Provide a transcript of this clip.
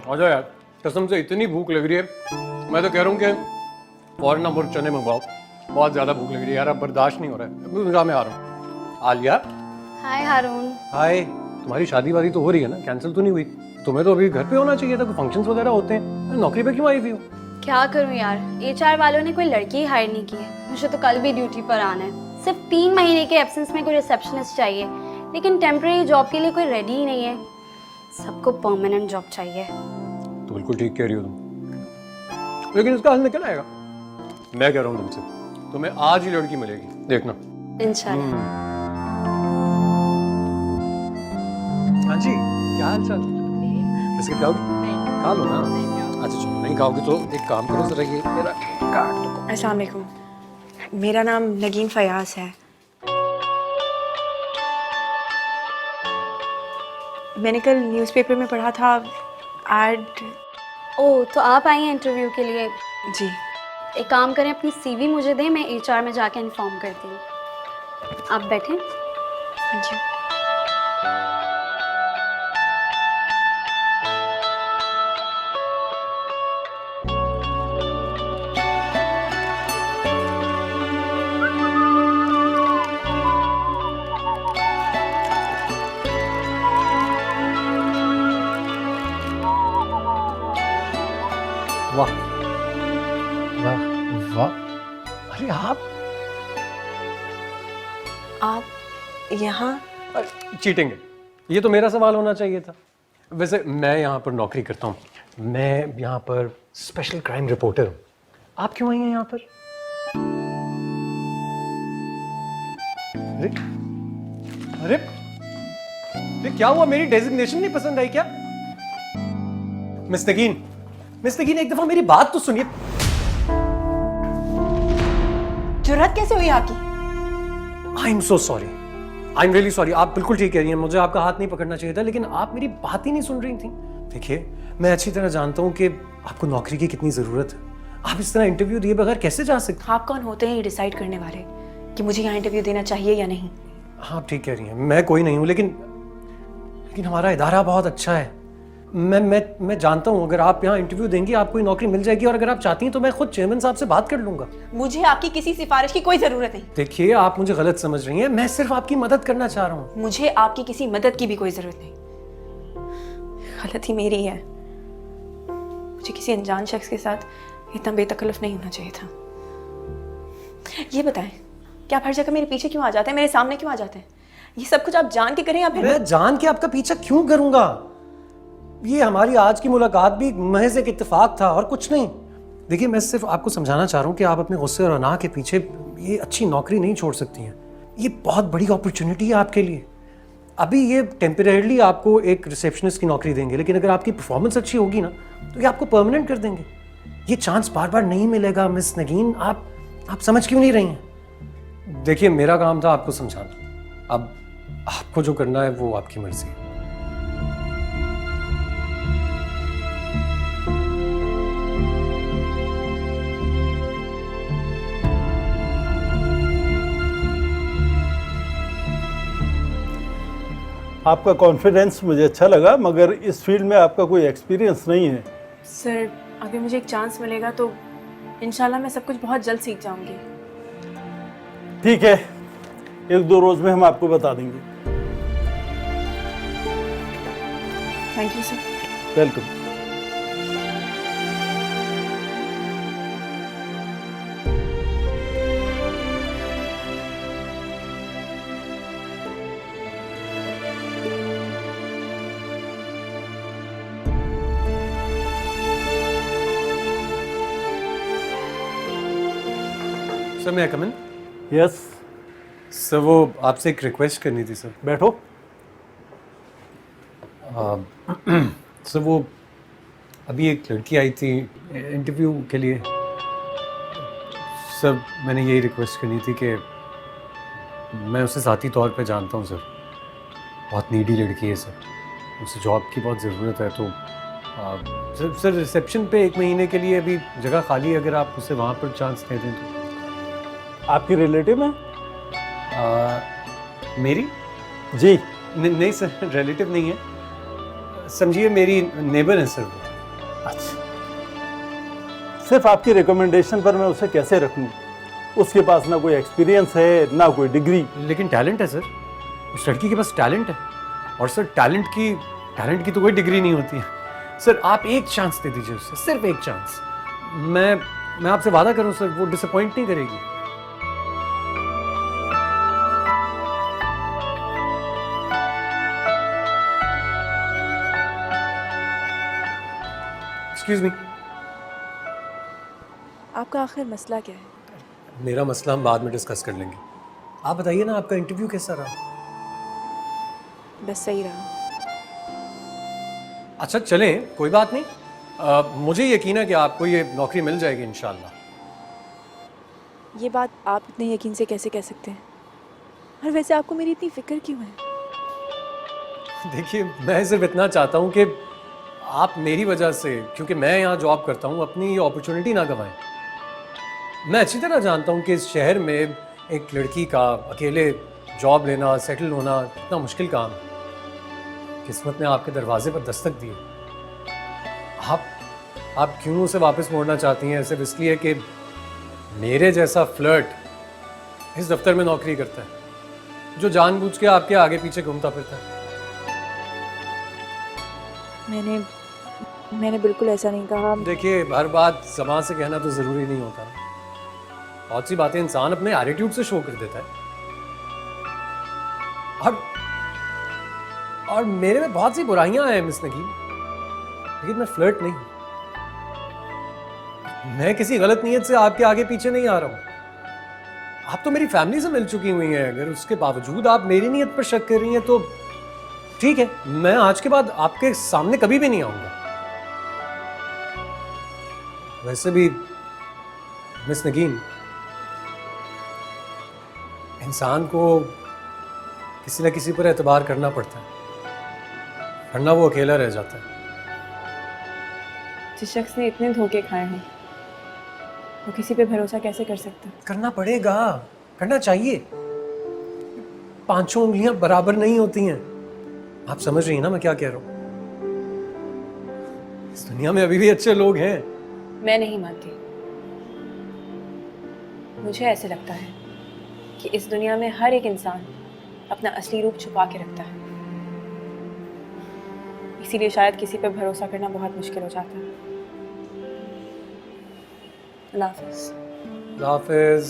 आ जाओ यार, कसम से इतनी भूख लग रही है। मैं तो कह रहा हूँ कि फौरन ना चने मंगवाओ, बहुत ज्यादा भूख लग रही है यार, अब बर्दाश्त नहीं हो रहा है। निगाह में आ रहा हूँ। आलिया। हाय हारून। हाय। तुम्हारी शादी वादी तो हो रही है ना, कैंसिल तो नहीं हुई? तुम्हें तो अभी घर पे होना चाहिए था, कोई फंक्शंस वगैरह होते हैं। नौकरी पे क्यों आई हुई हो? क्या करूं यार, एचआर वालों ने कोई लड़की हायर नहीं की है। मुझे तो कल भी ड्यूटी पर आना है। सिर्फ 3 महीने के एब्सेंस में कोई रिसेप्शनिस्ट चाहिए, लेकिन टेम्परेरी जॉब के लिए कोई रेडी ही नहीं है। सबको परमानेंट जॉब चाहिए। तो बिल्कुल ठीक कह रही हो तुम, लेकिन इसका हल निकल आएगा। मैं कह रहा हूँ तुमसे, तुम्हें आज ही लड़की मिलेगी, देखना। इंशाल्लाह। हाँ जी, क्या हाल चाल? बिस्किट खाओगे? खा लो ना। अच्छा चलो, नहीं खाओगे तो एक काम करो जरा, ये मेरा काट दो। अस्सलाम वालेकुम, मेरा नाम नगीन फयाज है। मैंने कल न्यूज़पेपर में पढ़ा था एड। ओह, तो आप आई हैं इंटरव्यू के लिए? जी। एक काम करें, अपनी सीवी मुझे दें, मैं एचआर में जाके इन्फॉर्म करती हूँ। आप बैठें। हाँ जी। वाह वाह वाह, अरे आप यहाँ? चीटिंग है, ये तो मेरा सवाल होना चाहिए था। वैसे मैं यहाँ पर नौकरी करता हूँ, मैं यहाँ पर स्पेशल क्राइम रिपोर्टर हूँ। आप क्यों आई हैं यहाँ पर? अरे अरे अरे, क्या हुआ? मेरी डेजिग्नेशन नहीं पसंद आई क्या? मिस नगीन, एक दफा मेरी बात तो सुनिए। जुर्रत कैसे हुई आपकी? I am so sorry, I am really sorry. आप बिल्कुल ठीक कह रही हैं, मुझे आपका हाथ नहीं पकड़ना चाहिए था, लेकिन आप मेरी बात ही नहीं सुन रही थी। देखिए, मैं अच्छी तरह जानता हूँ कि आपको नौकरी की कितनी जरूरत है। आप इस तरह इंटरव्यू दिए बगैर कैसे जा सकते? आप कौन होते हैं ये डिसाइड करने वाले कि मुझे यहाँ इंटरव्यू देना चाहिए या नहीं? हाँ, आप ठीक कह रही हैं, मैं कोई नहीं हूँ, लेकिन हमारा इदारा बहुत अच्छा है। मैं जानता हूँ, अगर आप यहाँ इंटरव्यू देंगी आपको ये नौकरी मिल जाएगी, और अगर आप चाहती हैं तो मैं खुद चेयरमैन साहब से बात कर लूंगा। मुझे आपकी किसी सिफारिश की कोई जरूरत नहीं। देखिए, आप मुझे गलत समझ रही हैं, मैं सिर्फ आपकी मदद करना चाह रहा हूँ। मुझे आपकी किसी मदद की भी कोई जरूरत नहीं। गलती मेरी है, मुझे किसी अनजान शख्स के साथ इतना बेतकल्लुफ नहीं होना चाहिए था। ये बताएं कि आप हर जगह मेरे पीछे क्यों आ जाते हैं, मेरे सामने क्यों आ जाते हैं? ये सब कुछ आप जान के करें या फिर? मैं जान के आपका पीछा क्यों करूंगा? ये हमारी आज की मुलाकात भी महज एक इत्तेफाक था और कुछ नहीं। देखिए, मैं सिर्फ आपको समझाना चाह रहा हूँ कि आप अपने गुस्से और अनाह के पीछे ये अच्छी नौकरी नहीं छोड़ सकती हैं। ये बहुत बड़ी अपॉर्चुनिटी है आपके लिए। अभी ये टेम्परेरली आपको एक रिसेप्शनिस्ट की नौकरी देंगे, लेकिन अगर आपकी परफॉर्मेंस अच्छी होगी ना तो ये आपको परमानेंट कर देंगे। ये चांस बार बार नहीं मिलेगा मिस नगीन, आप समझ क्यों नहीं रही हैं? देखिए, मेरा काम था आपको समझाना, अब आपको जो करना है वो आपकी मर्जी है। आपका कॉन्फिडेंस मुझे अच्छा लगा, मगर इस फील्ड में आपका कोई एक्सपीरियंस नहीं है। सर, अगर मुझे एक चांस मिलेगा तो इंशाल्लाह मैं सब कुछ बहुत जल्द सीख जाऊंगी। ठीक है, 1-2 रोज में हम आपको बता देंगे। Thank you sir. Welcome. Sir, मैं कम इन? यस, सर, वो आपसे एक रिक्वेस्ट करनी थी सर। बैठो। सर, वो अभी एक लड़की आई थी इंटरव्यू के लिए। सर, मैंने यही रिक्वेस्ट करनी थी कि मैं उसे ज़ाती तौर पे जानता हूँ सर, बहुत नीडी लड़की है सर, उसे जॉब की बहुत ज़रूरत है। तो सर रिसेप्शन पे 1 महीने के लिए अभी जगह खाली है, अगर आप उसे वहाँ पर चांस दे दें तो। आपकी रिलेटिव है? मेरी? जी। नहीं सर, रिलेटिव नहीं है, समझिए मेरी नेबर है सर। अच्छा, सिर्फ आपकी रिकमेंडेशन पर मैं उसे कैसे रखूं? उसके पास ना कोई एक्सपीरियंस है ना कोई डिग्री। लेकिन टैलेंट है सर, उस लड़की के पास टैलेंट है। और सर टैलेंट की तो कोई डिग्री नहीं होती है। सर आप एक चांस दे दीजिए उसे, सिर्फ एक चांस। मैं आपसे वादा करूं सर, वो डिसअपॉइंट नहीं करेगी। एक्सक्यूज मी, आपका आखिर मसला क्या है? मेरा मसला हम बाद में डिस्कस कर लेंगे। आप बताइए ना, आपका इंटरव्यू कैसा रहा? बस सही रहा। अच्छा चलें, कोई बात नहीं। मुझे यकीन है कि आपको ये नौकरी मिल जाएगी इंशाल्लाह। ये बात आप इतने यकीन से कैसे कह सकते हैं? और वैसे आपको मेरी इतनी फिक्र क्यों है? देखिए, मैं सिर्फ इतना चाहता हूँ कि आप मेरी वजह से, क्योंकि मैं यहाँ जॉब करता हूँ, अपनी ये अपॉर्चुनिटी ना गंवाएं। मैं अच्छी तरह जानता हूँ कि इस शहर में एक लड़की का अकेले जॉब लेना, सेटल होना कितना मुश्किल काम है। किस्मत ने आपके दरवाजे पर दस्तक दी। आप क्यों उसे वापस मोड़ना चाहती हैं? सिर्फ इसलिए कि मेरे जैसा फ्लर्ट इस दफ्तर में नौकरी करता है, जो जानबूझ के आपके आगे पीछे घूमता फिरता है। मैंने बिल्कुल ऐसा नहीं कहा। देखिए, हर बात ज़बान से कहना तो ज़रूरी नहीं होता। बहुत सी बातें इंसान अपने एटीट्यूड से शो कर देता है। और मेरे में बहुत सी बुराइयां हैं मिस नगीन, लेकिन मैं फ्लर्ट नहीं हूं। मैं किसी गलत नीयत से आपके आगे पीछे नहीं आ रहा हूं। आप तो मेरी फैमिली से मिल चुकी हुई हैं। अगर उसके बावजूद आप मेरी नीयत पर शक कर रही हैं तो ठीक है, मैं आज के बाद आपके सामने कभी भी नहीं आऊंगा। वैसे भी मिस नगीन, इंसान को किसी न किसी पर एतबार करना पड़ता है, वरना वो अकेला रह जाता है। जिस शख्स ने इतने धोखे खाए हैं, वो किसी पे भरोसा कैसे कर सकता है? करना पड़ेगा, करना चाहिए। पांचों उंगलियां बराबर नहीं होती हैं। आप समझ रही हैं ना मैं क्या कह रहा हूं? इस दुनिया में अभी भी अच्छे लोग हैं। मैं नहीं मानती। मुझे ऐसे लगता है कि इस दुनिया में हर एक इंसान अपना असली रूप छुपा के रखता है। इसीलिए शायद किसी पर भरोसा करना बहुत मुश्किल हो जाता है। अल्लाह हाफिज़। अल्लाह हाफिज़।